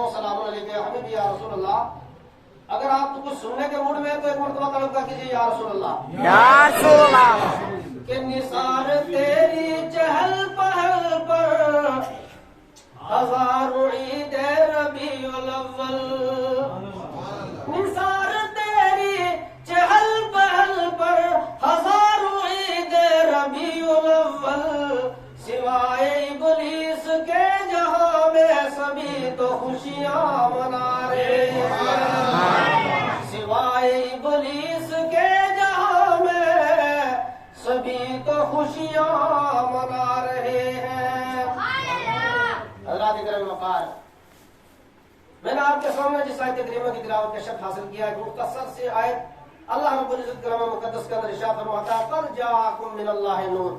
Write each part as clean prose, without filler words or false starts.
ہوں سلام علیکم حبیبی یا رسول اللہ۔ اگر آپ کچھ سننے کے موڈ میں ہیں تو ایک مرتبہ طلب کیجیے یا رسول اللہ، یا رسول اللہ۔ کہ نثار تیری چہل پہل پر ہزاروں عید ربیع الاول، نثار تیری چہل پہل پر ہزاروں عید ربیع الاول، سوائے ابلیس کے جہاں میں سبھی تو خوشیاں منا رہے ہیں، سوائے ابلیس کے جہاں میں سبھی تو خوشیاں منا رہے ہیں۔ حضرات کرام وقار، میں نے آپ کے سامنے جس آیت کریمہ کی تلاوت کا شرح حاصل کیا ہے، مختصر سے آیت اللہ رب العزت کلام مقدس کے اندر ارشاد فرماتا ہے قد جاءکم من اللہ نور،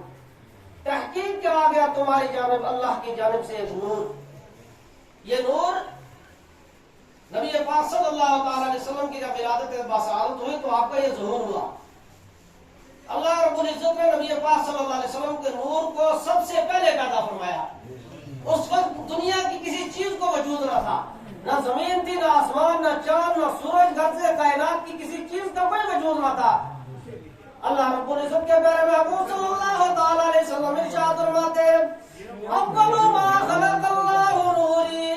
تحقیق کیا آ گیا تمہاری جانب اللہ کی جانب سے ایک نور۔ یہ نور نبی پاک صلی اللہ تعالی علیہ وسلم کی جب ولادت باسعادت ہوئی تو آپ کا یہ ظہور ہوا۔ اللہ رب العزت نے نبی پاک صلی اللہ علیہ وسلم کے نور کو سب سے پہلے پیدا فرمایا۔ اس وقت دنیا کی کسی چیز کو وجود نہ تھا، نہ زمین تھی، نہ آسمان، نہ چاند، نہ سورج، گھر سے کائنات کی کسی چیز کا کوئی وجود نہ تھا۔ اللہ رب العزت کے پیارے محبوب صلی اللہ تعالی علیہ وسلم ارشاد فرماتے ہیں اول ما خلق اللہ نوری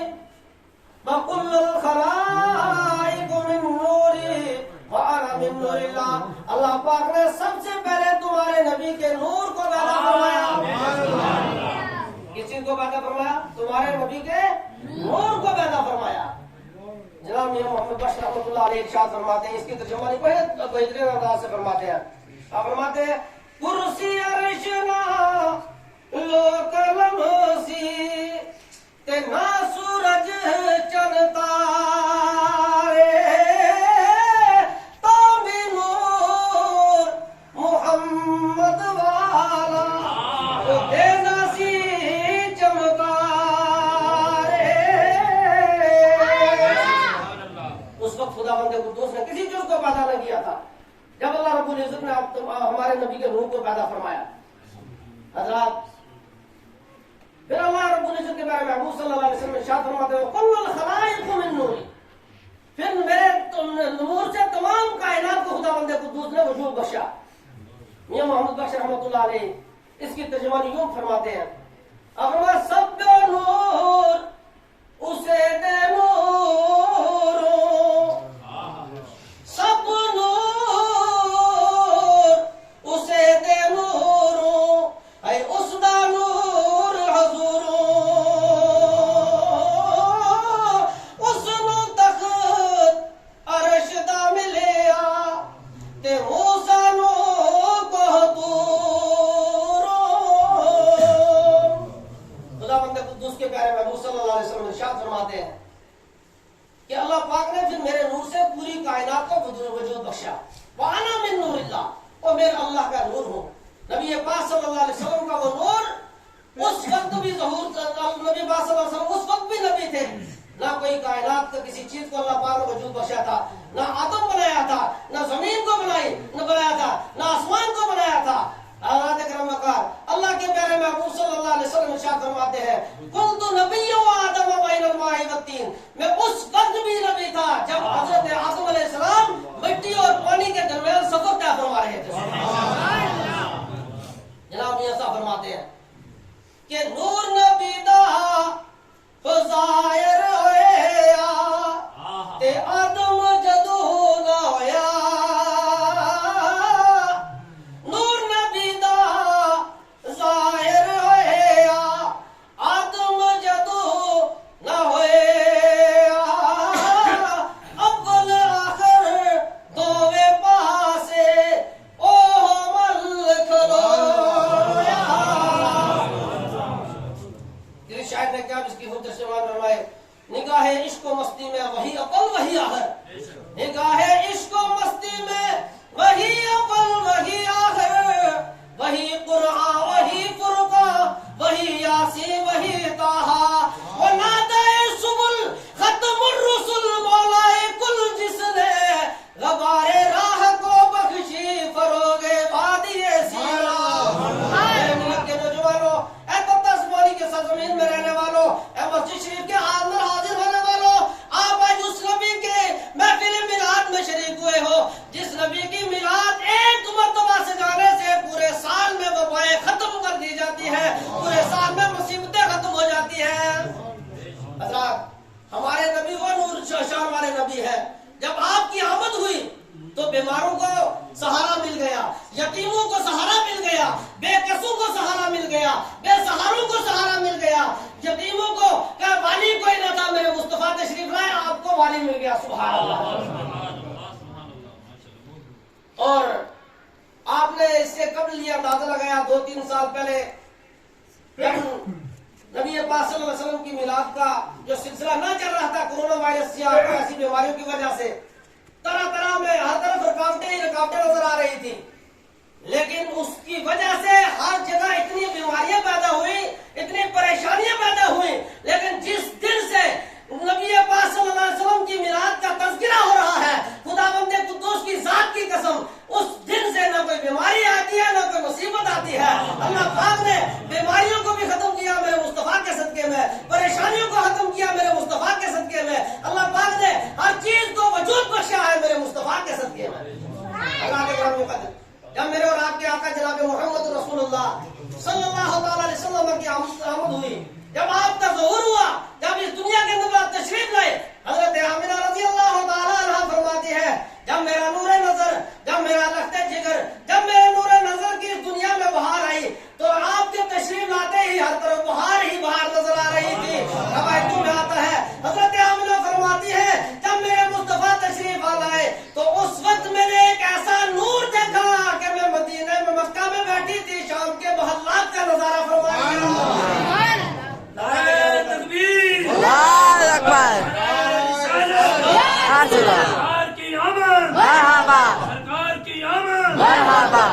وکل الخلائق من نوری وانا من نور اللہ۔ اللہ پاک نے سب سے پہلے تمہارے نبی کے نور کو پیدا فرمایا۔ کس چیز کو پیدا فرمایا؟ تمہارے نبی کے نور کو پیدا فرمایا۔ جناب میاں محمد بشر رحمۃ اللہ علیہ ارشاد فرماتے ہیں، اس کی ترجمانی بہترین انداز سے فرماتے ہیں، آپ فرماتے ہیں کرسی عرش نہ لو قلم سی تے نہ سورج چند تارے، تامی نور محمد والا تو دینا سی چمکارے۔ اس وقت خداوند قدوس نے کسی چیز کو پیدا نہ کیا تھا جب اللہ رب العزت نے ہمارے نبی کے نور کو پیدا فرمایا۔ حضرات پھر اللہ رب العزت کے پیارے محبوب صلی اللہ علیہ وسلم ارشاد فرماتے ہیں کل الخلائق من نوری، پھر میرے نور سے تمام کائنات کو خداوند قدوس نے وجود بخشا۔ میاں محمد بشر رحمۃ اللہ علیہ اس کی ترجمانی یوں فرماتے ہیں اگر سب نور اسے دے نور، سب نور اسے دے نور، اے اس دا نور حضور، اس نو تخت عرش دا ملیا تے موسیٰ نو کوہ خداوند قدوس کے پیارے محبوب صلی اللہ علیہ وسلم ارشاد فرماتے ہیں کہ اللہ پاک نے پھر میرے نور سے پوری کائنات کو وجود بخشا۔ وَأَنَا مِن نُورِ اللَّهِ، اور میں اللہ کا نور ہوں۔ نبی پاک صلی اللہ علیہ وسلم کا وہ نور اس وقت بھی ظہور، نبی پاک صلی اللہ علیہ وسلم اس وقت بھی نبی تھے، نہ کوئی کائنات کا کسی چیز کو اللہ پاک نے وجود بخشا تھا، نہ آدم بنایا تھا، نہ زمین کو بنایا تھا، نہ آسمان کو بنایا تھا۔ حضرات کرام وقار، اللہ کے پیارے محبوب صلی اللہ علیہ وسلم ارشاد فرماتے ہیں قلت نبی و آدم بین الماء والطین، میں اس وقت بھی نبی تھا جب حضرت آدم علیہ السلام مٹی اور پانی کے درمیان سفر طے فرما رہے تھے۔ جناب یہ ایسا فرماتے ہیں کہ نور نبی دا ظاہر ہویا تے آدم جدو نہ ہویا، نور نبی دا ظاہر ہویا آدم جدو نہ ہویا، اول آخر دوویں پاسے او مل کھلویا۔ شاید نے کیا اس کی خود ترجمان فرمائے نگاہ عشق و مستی میں وہی اول وہی آخر، نگاہ عشق و مستی میں وہی اول وہی آخر، وہی قرآن وہی فرقان وہی یاسین وہی طٰہٰ، ونادى سبل ختم الرسل مولا کل، جس نے غبار راہ کو بخشی فروغ وادی سینا۔ اے ملک کے نوجوانوں، اے تبت مولی کے سرزمین میں رہنے والوں، اے مسجد شریف کے اندر حاضر ہونے والوں، حضرات ہمارے نبی وہ نور شان والے نبی ہے، جب آپ کی آمد ہوئی تو بیماروں کو سہارا مل گیا، یتیموں کو سہارا مل گیا، بے کسوں کو سہارا مل گیا، بے سہاروں کو سہارا مل گیا، یتیموں کو کہ والی کوئی نہ تھا، میرے مصطفیٰ تشریف لائے آپ کو والی مل گیا، سبحان اللہ۔ اور آپ نے اس سے قبل یہ اندازہ لگایا 2-3 سال پہلے جب نبی پاک صلی اللہ علیہ وسلم کی میلاد کا جو سلسلہ نہ چل رہا تھا کورونا وائرس یا ایسی بیماریوں کی وجہ سے، طرح طرح میں ہر طرف رکاوٹیں نظر آ رہی تھی، لیکن اس کی وجہ سے ہر جگہ اتنی بیماریاں پیدا ہوئی، اتنی پریشانیاں پیدا ہوئی، لیکن جس دن سے نبی پاک صلی اللہ علیہ وسلم کی میلاد کا تذکرہ ہو رہا ہے، خداوند قدوس کی ذات کی قسم، اس دن سے نہ کوئی بیماری آتی ہے نہ کوئی مصیبت آتی ہے۔ اللہ پاک نے بیماریوں کو بھی ختم کیا میرے مصطفیٰ کے صدقے میں، پریشانیوں کو ختم کیا میرے مصطفیٰ کے صدقے میں، اللہ پاک نے ہر چیز کو وجود بخشا ہے میرے مصطفیٰ کے صدقے میں۔ اللہ کے گرامی قدر، جب میرے اور آپ کے آقا جناب محمد رسول اللہ صلی اللہ تعالی علیہ وسلم کی آمد ہوئی، جب آپ کا ظہور ہوا، جب اس دنیا کے اندر آپ تشریف لائے، حضرت آمنہ رضی اللہ تعالی عنہا فرماتی ہے جب میرا نور نظر، جب میرا لخت جگر، جب میرے نور نظر کی اس دنیا میں بہار آئی تو آپ کے تشریف لاتے ہی ہر طرف بہار ہی بہار نظر آ رہی تھی۔ روایتوں میں آتا ہے حضرت آمنہ فرماتی ہے جب میرے مصطفیٰ تشریف لائے تو اس وقت میں نے ایک ایسا نور دیکھا کہ میں مدینہ میں مکہ میں بیٹھی تھی، شام کے محلات کا نظارہ فرمایا۔ نعرہ تکبیر، اللہ اکبر، سرکار کی آمد، مرحبا، سرکار کی آمد، مرحبا۔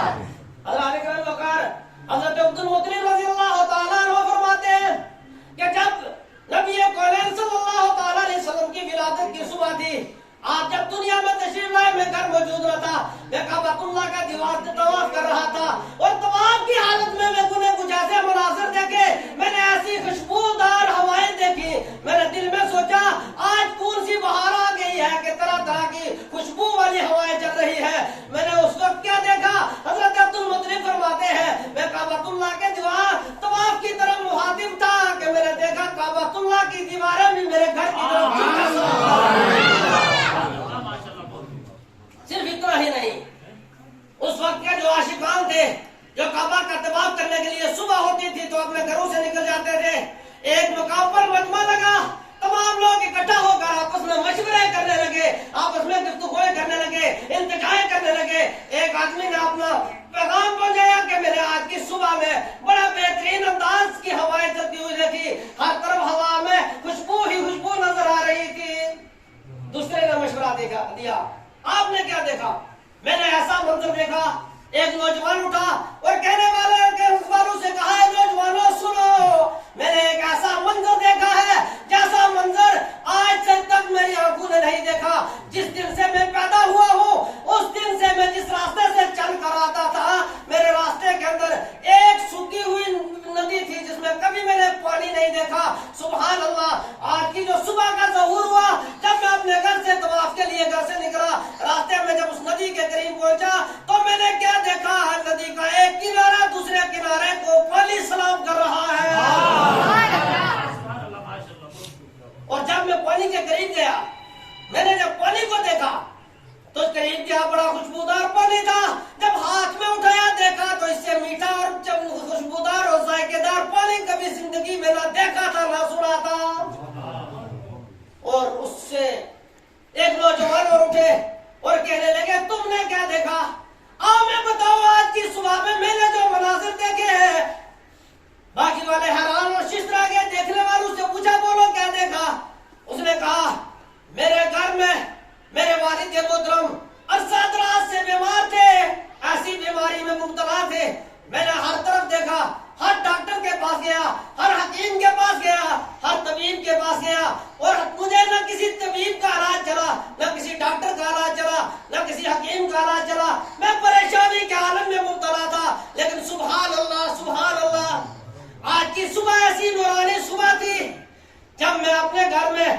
اللہ نے کرم وقار حضرت عبد المطلب رضی اللہ تعالیٰ عنہ فرماتے ہیں کہ جب نبی کونین صلی اللہ تعالیٰ علیہ وسلم کی ولادت کی صبح تھی، آپ جب دنیا میں تشریف لائے میں گھر موجود نہ تھا، میں کعبۃ اللہ کا دیوار طواف کر رہا تھا، اور طواف کی حالت میں گنے کچھ ایسے مناظر دیکھے، میں نے ایسی خوشبودار ہوائیں دیکھی، میں نے دل میں سوچا آج کون سی بہار آ گئی ہے کہ طرح طرح کی خوشبو والی ہوائیں چل رہی ہے۔ میں نے اس وقت کیا دیکھا، حضرت عبد المطلب فرماتے ہیں میں کعبۃ اللہ کے دیوار طواف کی طرف مخاطب تھا کہ میں نے دیکھا کعبۃ اللہ کی دیواریں بھی میرے گھر کی طرف۔ صرف اتنا ہی نہیں، اس وقت کے جو عاشقان تھے جو کعبہ کا طواف کرنے کے لیے صبح ہوتی تھی تو اپنے گھروں سے نکل جاتے تھے، ایک مقام پر مجمع لگا، تمام لوگ اکٹھا ہو کر آپس میں مشورے کرنے لگے، آپس میں گفتگویں کرنے لگے، التجائیں کرنے لگے۔ ایک آدمی نے اپنا پیغام پہنچایا کہ میرے آج کی صبح میں بڑا بہترین انداز کی ہوائیں چلتی ہوئی دیکھی، ہر طرف ہوا میں خوشبو ہی خوشبو نظر آ رہی تھی۔ دوسرے نے مشورہ دیا، آپ نے کیا دیکھا؟ میں نے ایسا منظر دیکھا، ایک نوجوان اٹھا اور کہنے والوں سے کہا ہے نوجوانوں سنو، میں نے ایک ایسا منظر دیکھا ہے جیسا منظر آج سے تک میری آنکھوں نے نہیں دیکھا۔ جس دن سے میں پیدا ہوا ہوں اس دن سے میں جس راستے سے چل کر آتا تھا، میرے راستے کے اندر ایک سوکھی ہوئی ندی تھی جس میں کبھی میں نے پانی نہیں دیکھا۔ سبحان اللہ، آج کی جو صبح کا ظہور ہوا، جب میں اپنے گھر سے طواف کے لیے گھر سے نکلا، راستے میں جب اس ندی کے قریب پہنچا تو میں نے کیا دیکھا، ندی کا ایک کنارہ دوسرے کنارے کو پانی سلام کر رہا ہے۔ اور جب میں پانی کے قریب گیا، میں نے جب پانی کو دیکھا تو قریب گیا، بڑا خوشبودار پانی تھا، جب ہاتھ میں اٹھایا دیکھا تو اس سے میٹھا اور خوشبودار اور ذائقے دار پانی کبھی زندگی میں نہ دیکھا تھا نہ سنا تھا۔ اور اس سے ایک نوجوان اور اٹھے اور کہنے لگے تم نے کیا دیکھا؟ آؤ میں بتاؤں آج کی صبح میں نے جو مناظر دیکھے ہیں۔ باقی والے حیران اور ششدر گئے، دیکھنے والوں سے پوچھا بولو کیا دیکھا؟ اس نے کہا میرے گھر میں میرے والد محترم عرصہ دراز سے بیمار تھے، ایسی بیماری میں مبتلا تھے، میں نے ہر طرف دیکھا، ہر ڈاکٹر کے پاس گیا، ہر حکیم کے پاس گیا، ہر طبیب کے پاس گیا، اور مجھے نہ کسی طبیب کا علاج چلا، نہ کسی ڈاکٹر کا علاج چلا، نہ کسی حکیم کا علاج چلا، میں پریشانی کے عالم میں مبتلا تھا۔ لیکن سبحان اللہ سبحان اللہ، آج کی صبح ایسی نورانی صبح تھی جب میں اپنے گھر میں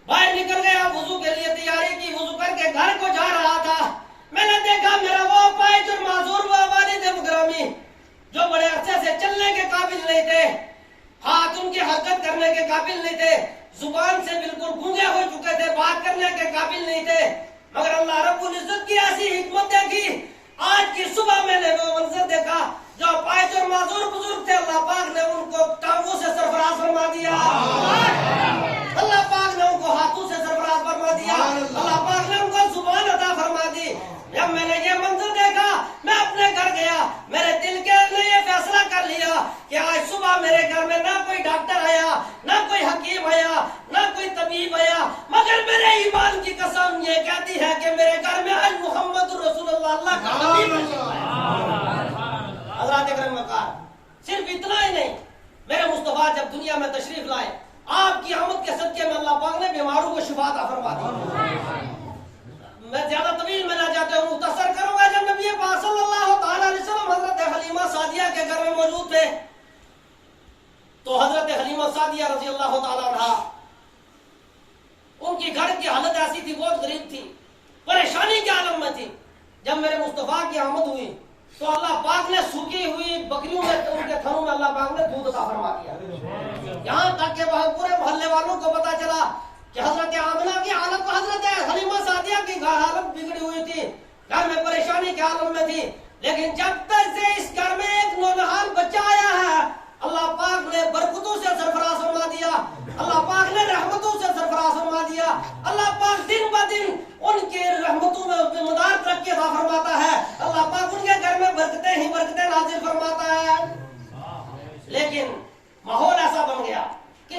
باہر نکل گیا، وضو کے لیے تیاری کی، وضو کر کے گھر کو جا رہا تھا، میں نے دیکھا میرا وہ پائے جو معذور و والد مکرمی جو بڑے عرصے سے چلنے کے قابل نہیں تھے، ہاتھ ان کی حرکت کرنے کے قابل نہیں تھے، زبان سے بالکل گونگے ہو چکے تھے، بات کرنے کے قابل نہیں تھے، مگر اللہ رب العزت کی ایسی حکمت دیکھی، آج کی صبح میں نے وہ منظر دیکھا، جو پائچ اور معذور بزرگ تھے، اللہ پاک نے ان کو ٹانگوں سے سرفراز فرما دیا، اللہ پاک نے ان کو ہاتھوں سے سرفراز فرما دیا، اللہ پاک نے ان کو زبان عطا فرما دی۔ جب میں نے یہ منظر دیکھا، میں اپنے گھر گیا، میرے دل کے نے یہ فیصلہ کر لیا کہ آج صبح میرے گھر میں نہ کوئی ڈاکٹر آیا، نہ کوئی حکیم آیا، نہ کوئی طبیب آیا، مگر میرے ایمان کی قسم یہ کہتی ہے کہ میرے گھر میں آج محمد رسول اللہ کا حبیب حضرات اکرم وقار۔ صرف اتنا ہی نہیں، میرے مصطفیٰ جب دنیا میں تشریف لائے، آپ کی آمد کے صدقے میں اللہ پاک نے بیماروں کو شفا عطا فرما دی۔ میں زیادہ طویل میں نہ جاتے ہوں، مختصر کروں گا۔ جب نبی پاک صلی اللہ تعالیٰ علیہ وسلم حضرت حلیمہ سعدیہ کے گھر میں موجود تھے، تو حضرت حلیمہ سعدیہ رضی اللہ تعالیٰ عنہ، ان کی گھر کی حالت ایسی تھی، بہت غریب تھی، پریشانی کے عالم میں تھی۔ جب میرے مصطفیٰ کی آمد ہوئی تو اللہ پاک نے سوکھی ہوئی بکریوں میں، ان کے تھنوں میں اللہ پاک نے دودھ عطا فرما دیا، یہاں تک کہ وہ پورے محلے والوں کو پتا چلا کہ حضرت آمنہ کی حالت، حضرت حلیمہ سعدیہ کی حالت بگڑی ہوئی تھی، گھر میں پریشانی کے عالم میں تھی، لیکن جب تک سے اس گھر میں ایک نونہال بچہ آیا ہے، اللہ پاک نے برکتوں